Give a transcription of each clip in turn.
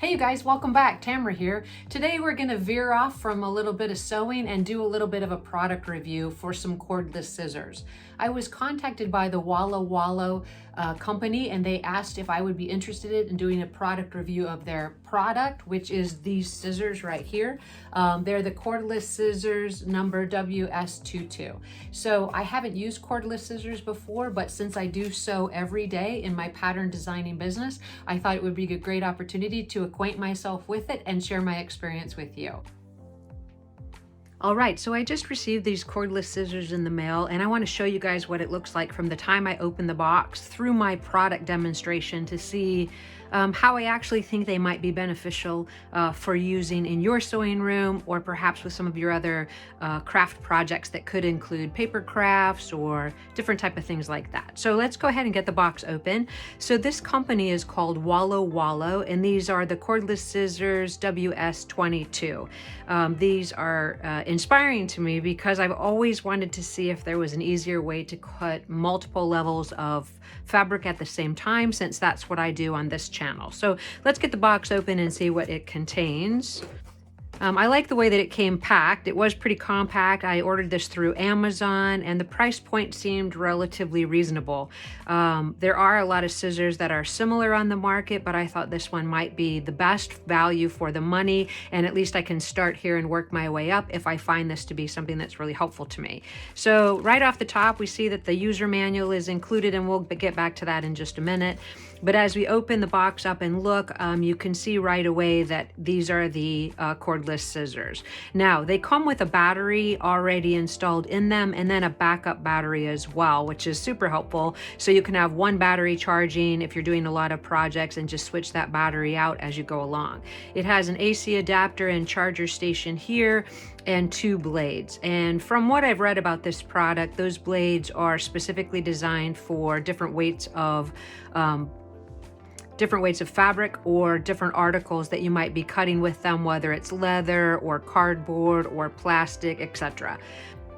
Hey you guys, welcome back. Tamara here. Today we're going to veer off from a little bit of sewing and do a little bit of a product review for some cordless scissors. I was contacted by the Walowalo company and they asked if I would be interested in doing a product review of their product, which is these scissors right here. They're the cordless scissors number WS22. So I haven't used cordless scissors before, but since I do sew every day in my pattern designing business, I thought it would be a great opportunity to acquaint myself with it and share my experience with you. All right, so I just received these cordless scissors in the mail and I want to show you guys what it looks like from the time I open the box through my product demonstration to see how I actually think they might be beneficial for using in your sewing room or perhaps with some of your other craft projects that could include paper crafts or different type of things like that. So let's go ahead and get the box open. So this company is called Walowalo and these are the cordless scissors WS22. These are inspiring to me because I've always wanted to see if there was an easier way to cut multiple levels of fabric at the same time, since that's what I do on this channel. So let's get the box open and see what it contains. I like the way that it came packed. It was pretty compact. I ordered this through Amazon and the price point seemed relatively reasonable. There are a lot of scissors that are similar on the market, but I thought this one might be the best value for the money, and at least I can start here and work my way up if I find this to be something that's really helpful to me. So right off the top, we see that the user manual is included, and we'll get back to that in just a minute. But as we open the box up and look, you can see right away that these are the cordless scissors. Now, they come with a battery already installed in them and then a backup battery as well, which is super helpful. So you can have one battery charging if you're doing a lot of projects and just switch that battery out as you go along. It has an AC adapter and charger station here and two blades. And from what I've read about this product, those blades are specifically designed for different weights of fabric or different articles that you might be cutting with them, whether it's leather or cardboard or plastic, etc.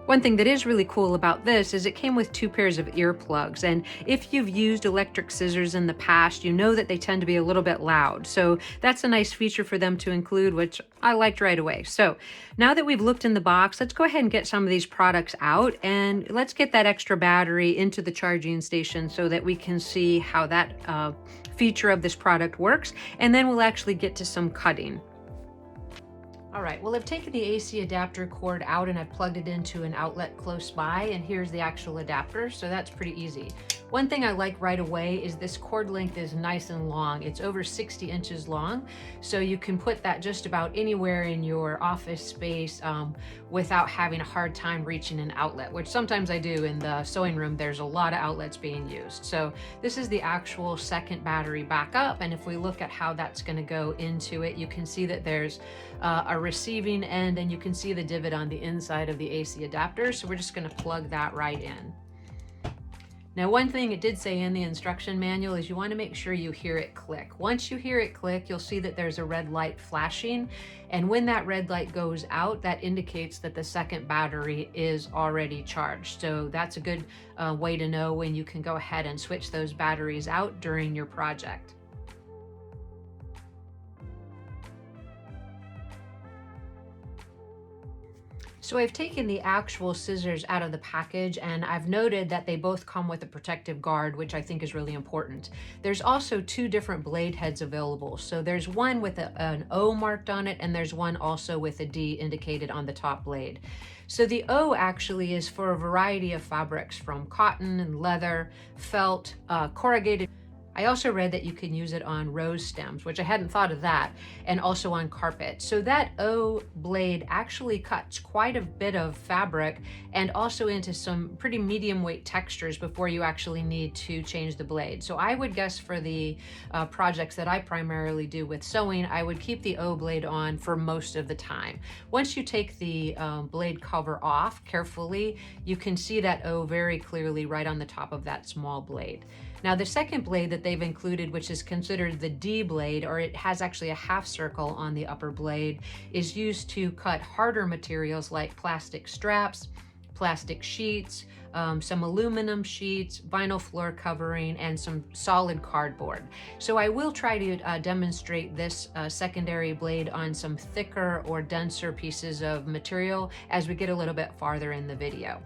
One thing that is really cool about this is it came with two pairs of earplugs, and if you've used electric scissors in the past, you know that they tend to be a little bit loud. So that's a nice feature for them to include, which I liked right away. So now that we've looked in the box, let's go ahead and get some of these products out and let's get that extra battery into the charging station so that we can see how that feature of this product works, and then we'll actually get to some cutting. All right, well, I've taken the AC adapter cord out and I've plugged it into an outlet close by, and here's the actual adapter, so that's pretty easy. One thing I like right away is this cord length is nice and long. It's over 60 inches long, so you can put that just about anywhere in your office space without having a hard time reaching an outlet, which sometimes I do in the sewing room. There's a lot of outlets being used. So this is the actual second battery backup, and if we look at how that's going to go into it, you can see that there's a receiving end, and you can see the divot on the inside of the AC adapter. So we're just going to plug that right in. Now, one thing it did say in the instruction manual is you want to make sure you hear it click. Once you hear it click, you'll see that there's a red light flashing. And when that red light goes out, that indicates that the second battery is already charged. So that's a good way to know when you can go ahead and switch those batteries out during your project. So I've taken the actual scissors out of the package, and I've noted that they both come with a protective guard, which I think is really important. There's also two different blade heads available. So there's one with an O marked on it, and there's one also with a D indicated on the top blade. So the O actually is for a variety of fabrics, from cotton and leather, felt, corrugated. I also read that you can use it on rose stems, which I hadn't thought of that, and also on carpet. So that O blade actually cuts quite a bit of fabric and also into some pretty medium weight textures before you actually need to change the blade. So I would guess for the projects that I primarily do with sewing, I would keep the O blade on for most of the time. Once you take the blade cover off carefully, you can see that O very clearly right on the top of that small blade. Now, the second blade that they've included, which is considered the D blade, or it has actually a half circle on the upper blade, is used to cut harder materials like plastic straps, plastic sheets, some aluminum sheets, vinyl floor covering, and some solid cardboard. So I will try to demonstrate this secondary blade on some thicker or denser pieces of material as we get a little bit farther in the video.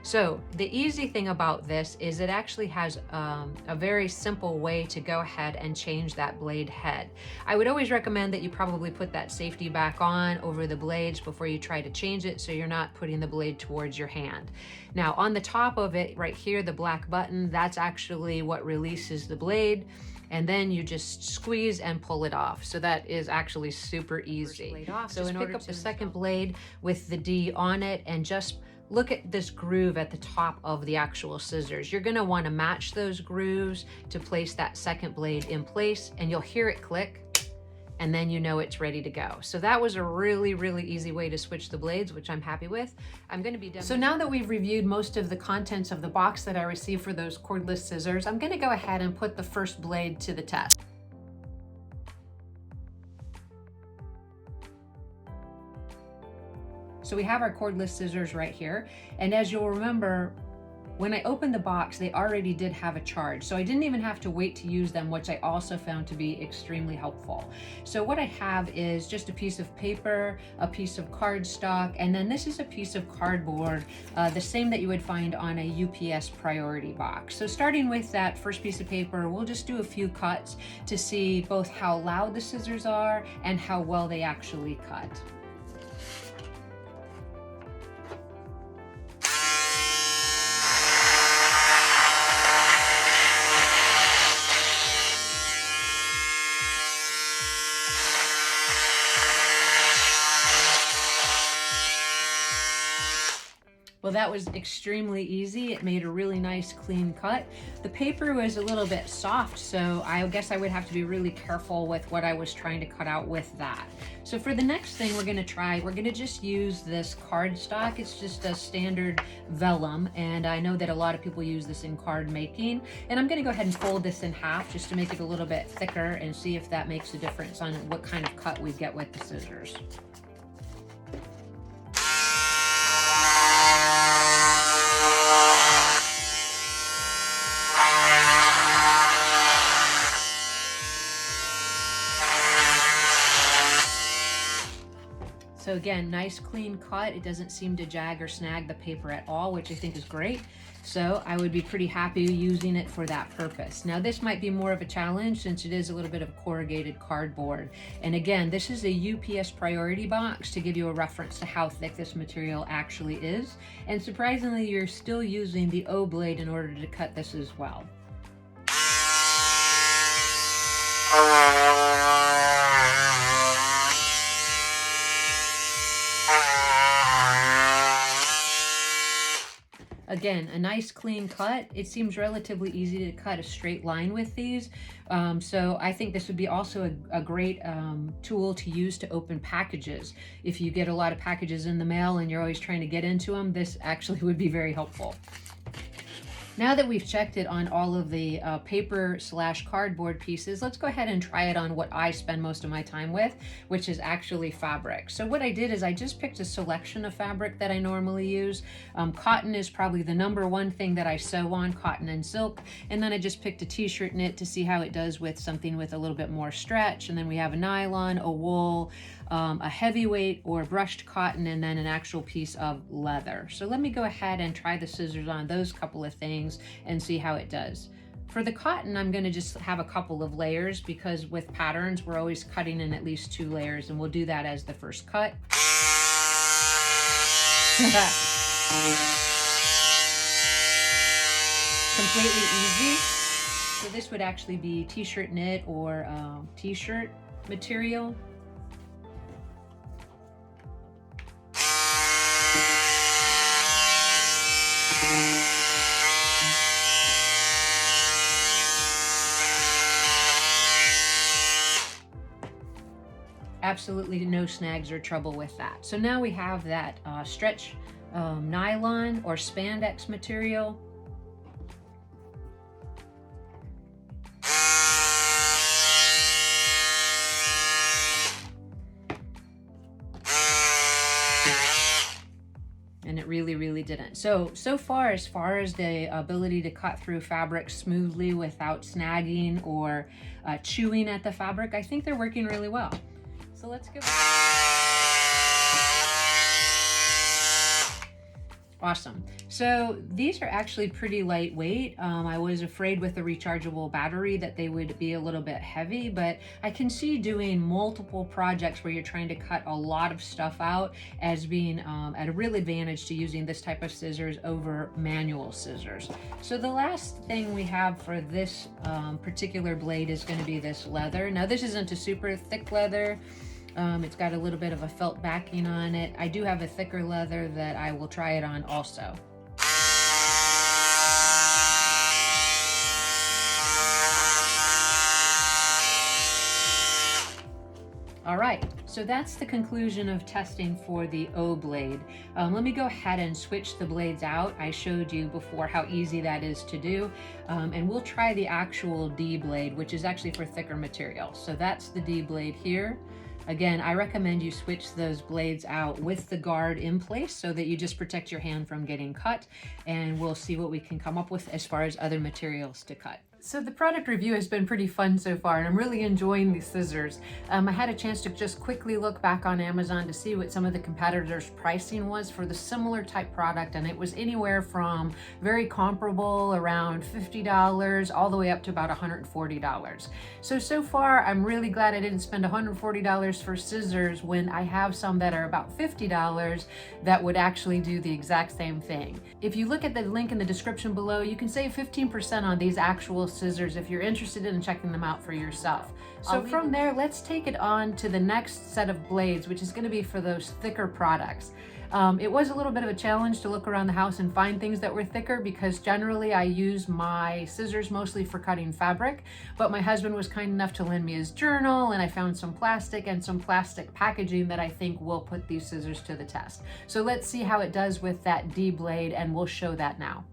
So the easy thing about this is it actually has a very simple way to go ahead and change that blade head. I would always recommend that you probably put that safety back on over the blades before you try to change it, so you're not putting the blade towards your hand. Now on the top of it right here, the black button, that's actually what releases the blade. And then you just squeeze and pull it off. So that is actually super easy. So in order to pick up the second blade with the D on it and just look at this groove at the top of the actual scissors. You're gonna wanna match those grooves to place that second blade in place, and you'll hear it click, and then you know it's ready to go. So that was a really, really easy way to switch the blades, which I'm happy with. I'm gonna be done. So now that we've reviewed most of the contents of the box that I received for those cordless scissors, I'm gonna go ahead and put the first blade to the test. So we have our cordless scissors right here. And as you'll remember, when I opened the box, they already did have a charge. So I didn't even have to wait to use them, which I also found to be extremely helpful. So what I have is just a piece of paper, a piece of cardstock, and then this is a piece of cardboard, the same that you would find on a UPS priority box. So starting with that first piece of paper, we'll just do a few cuts to see both how loud the scissors are and how well they actually cut. Well, that was extremely easy. It made a really nice clean cut. The paper was a little bit soft, so I guess I would have to be really careful with what I was trying to cut out with that. So for the next thing we're gonna just use this cardstock. It's just a standard vellum, and I know that a lot of people use this in card making. And I'm gonna go ahead and fold this in half just to make it a little bit thicker and see if that makes a difference on what kind of cut we get with the scissors. So again, nice clean cut. It doesn't seem to jag or snag the paper at all, which I think is great. So I would be pretty happy using it for that purpose. Now this might be more of a challenge since it is a little bit of corrugated cardboard. And again, this is a UPS priority box to give you a reference to how thick this material actually is. And surprisingly, you're still using the O blade in order to cut this as well. Again, a nice clean cut. It seems relatively easy to cut a straight line with these. So I think this would be also a great tool to use to open packages. If you get a lot of packages in the mail and you're always trying to get into them, this actually would be very helpful. Now that we've checked it on all of the paper/cardboard pieces, let's go ahead and try it on what I spend most of my time with, which is actually fabric. So what I did is I just picked a selection of fabric that I normally use. Cotton is probably the #1 thing that I sew on, cotton and silk. And then I just picked a t-shirt knit to see how it does with something with a little bit more stretch. And then we have a nylon, a wool, a heavyweight or brushed cotton, and then an actual piece of leather. So let me go ahead and try the scissors on those couple of things and see how it does. For the cotton, I'm going to just have a couple of layers because with patterns, we're always cutting in at least 2 layers, and we'll do that as the first cut. Completely easy. So this would actually be t-shirt knit or t-shirt material. Absolutely no snags or trouble with that. So now we have that stretch nylon or spandex material. it really didn't. So far as the ability to cut through fabric smoothly without snagging or chewing at the fabric, I think they're working really well. So let's go. Awesome. So these are actually pretty lightweight. I was afraid with the rechargeable battery that they would be a little bit heavy, but I can see doing multiple projects where you're trying to cut a lot of stuff out as being at a real advantage to using this type of scissors over manual scissors. So the last thing we have for this particular blade is going to be this leather. Now this isn't a super thick leather. It's got a little bit of a felt backing on it. I do have a thicker leather that I will try it on also. All right, so that's the conclusion of testing for the O blade. Let me go ahead and switch the blades out. I showed you before how easy that is to do. And we'll try the actual D blade, which is actually for thicker material. So that's the D blade here. Again, I recommend you switch those blades out with the guard in place so that you just protect your hand from getting cut, and we'll see what we can come up with as far as other materials to cut. So the product review has been pretty fun so far, and I'm really enjoying these scissors. I had a chance to just quickly look back on Amazon to see what some of the competitors' pricing was for the similar type product, and it was anywhere from very comparable, around $50, all the way up to about $140. So far, I'm really glad I didn't spend $140 for scissors when I have some that are about $50 that would actually do the exact same thing. If you look at the link in the description below, you can save 15% on these actual scissors if you're interested in checking them out for yourself. So from there, let's take it on to the next set of blades, which is going to be for those thicker products. It was a little bit of a challenge to look around the house and find things that were thicker, because generally I use my scissors mostly for cutting fabric, but my husband was kind enough to lend me his journal, and I found some plastic and some plastic packaging that I think will put these scissors to the test. So let's see how it does with that D blade, and we'll show that now.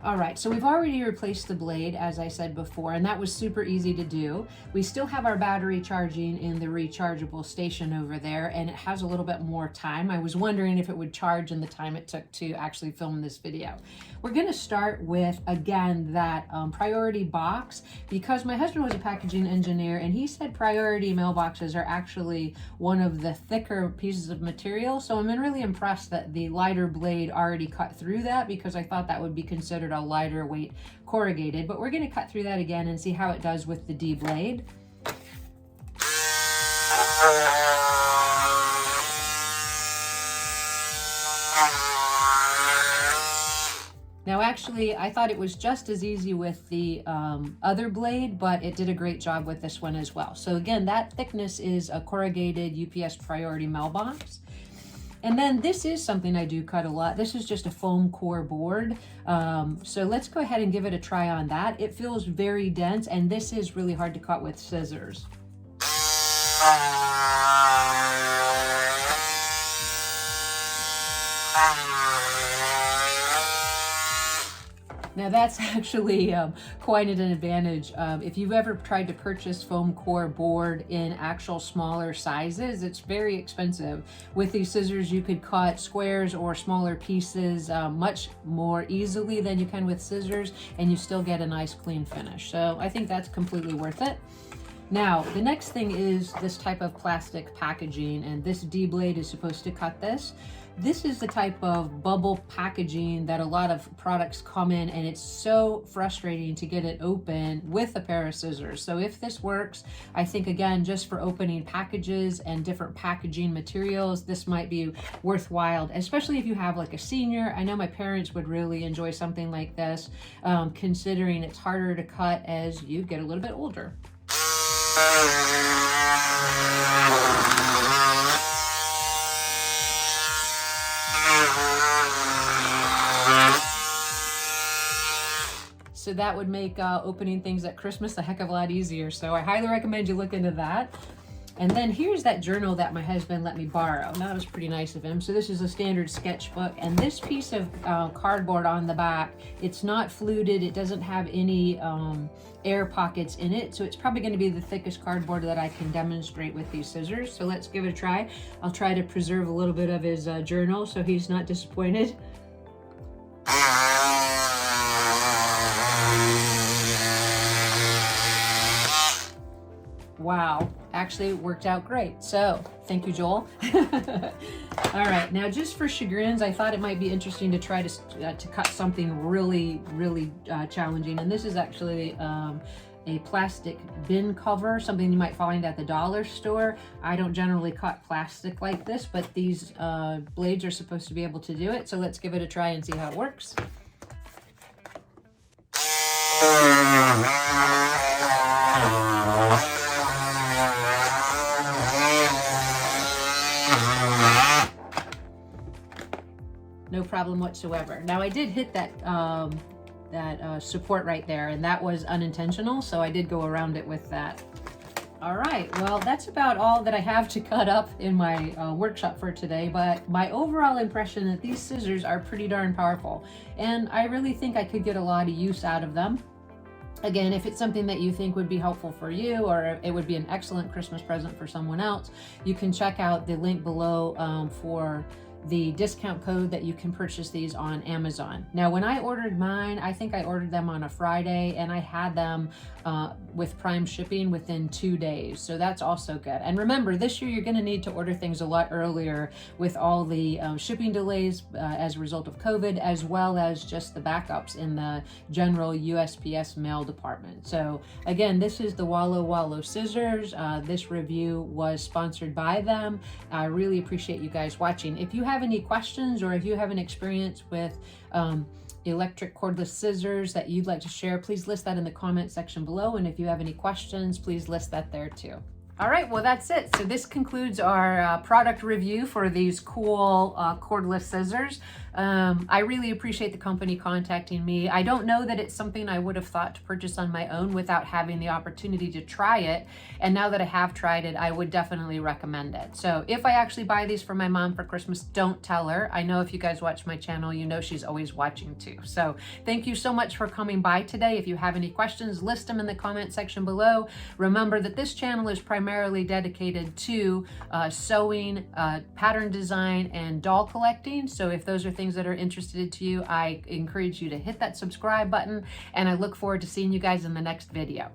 All right, so we've already replaced the blade, as I said before, and that was super easy to do. We still have our battery charging in the rechargeable station over there, and it has a little bit more time. I was wondering if it would charge in the time it took to actually film this video. We're gonna start with, again, that priority box, because my husband was a packaging engineer, and he said priority mailboxes are actually one of the thicker pieces of material, so I'm really impressed that the lighter blade already cut through that, because I thought that would be considered a lighter weight corrugated, but we're going to cut through that again and see how it does with the D blade. Now actually, I thought it was just as easy with the other blade, but it did a great job with this one as well. So again, that thickness is a corrugated UPS priority mailbox. And then this is something I do cut a lot. This is just a foam core board. So let's go ahead and give it a try on that. It feels very dense, and this is really hard to cut with scissors. Now that's actually quite an advantage. If you've ever tried to purchase foam core board in actual smaller sizes, it's very expensive. With these scissors, you could cut squares or smaller pieces much more easily than you can with scissors, and you still get a nice clean finish. So I think that's completely worth it. Now, the next thing is this type of plastic packaging, and this D blade is supposed to cut this. This is the type of bubble packaging that a lot of products come in, and it's so frustrating to get it open with a pair of scissors. So if this works, I think again, just for opening packages and different packaging materials, this might be worthwhile, especially if you have like a senior. I know my parents would really enjoy something like this, considering it's harder to cut as you get a little bit older. So that would make opening things at Christmas a heck of a lot easier. So I highly recommend you look into that. And then here's that journal that my husband let me borrow. That was pretty nice of him. So this is a standard sketchbook, and this piece of cardboard on the back, it's not fluted. It doesn't have any air pockets in it. So it's probably going to be the thickest cardboard that I can demonstrate with these scissors. So let's give it a try. I'll try to preserve a little bit of his journal so he's not disappointed. Wow, actually it worked out great. So thank you, Joel. All right, now just for chagrins, I thought it might be interesting to try to cut something really challenging. And this is actually a plastic bin cover, something you might find at the dollar store. I don't generally cut plastic like this, but these blades are supposed to be able to do it. So let's give it a try and see how it works. No problem whatsoever. Now I did hit that support right there, and that was unintentional, so I did go around it with that. All right, well, that's about all that I have to cut up in my workshop for today, but my overall impression that these scissors are pretty darn powerful, and I really think I could get a lot of use out of them. Again, if it's something that you think would be helpful for you, or it would be an excellent Christmas present for someone else, you can check out the link below for the discount code that you can purchase these on Amazon. Now, when I ordered mine, I think I ordered them on a Friday, and I had them with Prime shipping within 2 days. So that's also good. And remember, this year you're going to need to order things a lot earlier with all the shipping delays as a result of COVID, as well as just the backups in the general USPS mail department. So again, this is the Walowalo scissors. This review was sponsored by them. I really appreciate you guys watching. If you have any questions, or if you have an experience with electric cordless scissors that you'd like to share, please list that in the comment section below. And if you have any questions, please list that there too. All right, well, that's it. So this concludes our product review for these cool cordless scissors. I really appreciate the company contacting me. I don't know that it's something I would have thought to purchase on my own without having the opportunity to try it. And now that I have tried it, I would definitely recommend it. So if I actually buy these for my mom for Christmas, don't tell her. I know if you guys watch my channel, you know she's always watching too. So thank you so much for coming by today. If you have any questions, list them in the comment section below. Remember that this channel is primarily dedicated to sewing, pattern design, and doll collecting. So if those are things that are interested to you, I encourage you to hit that subscribe button, and I look forward to seeing you guys in the next video.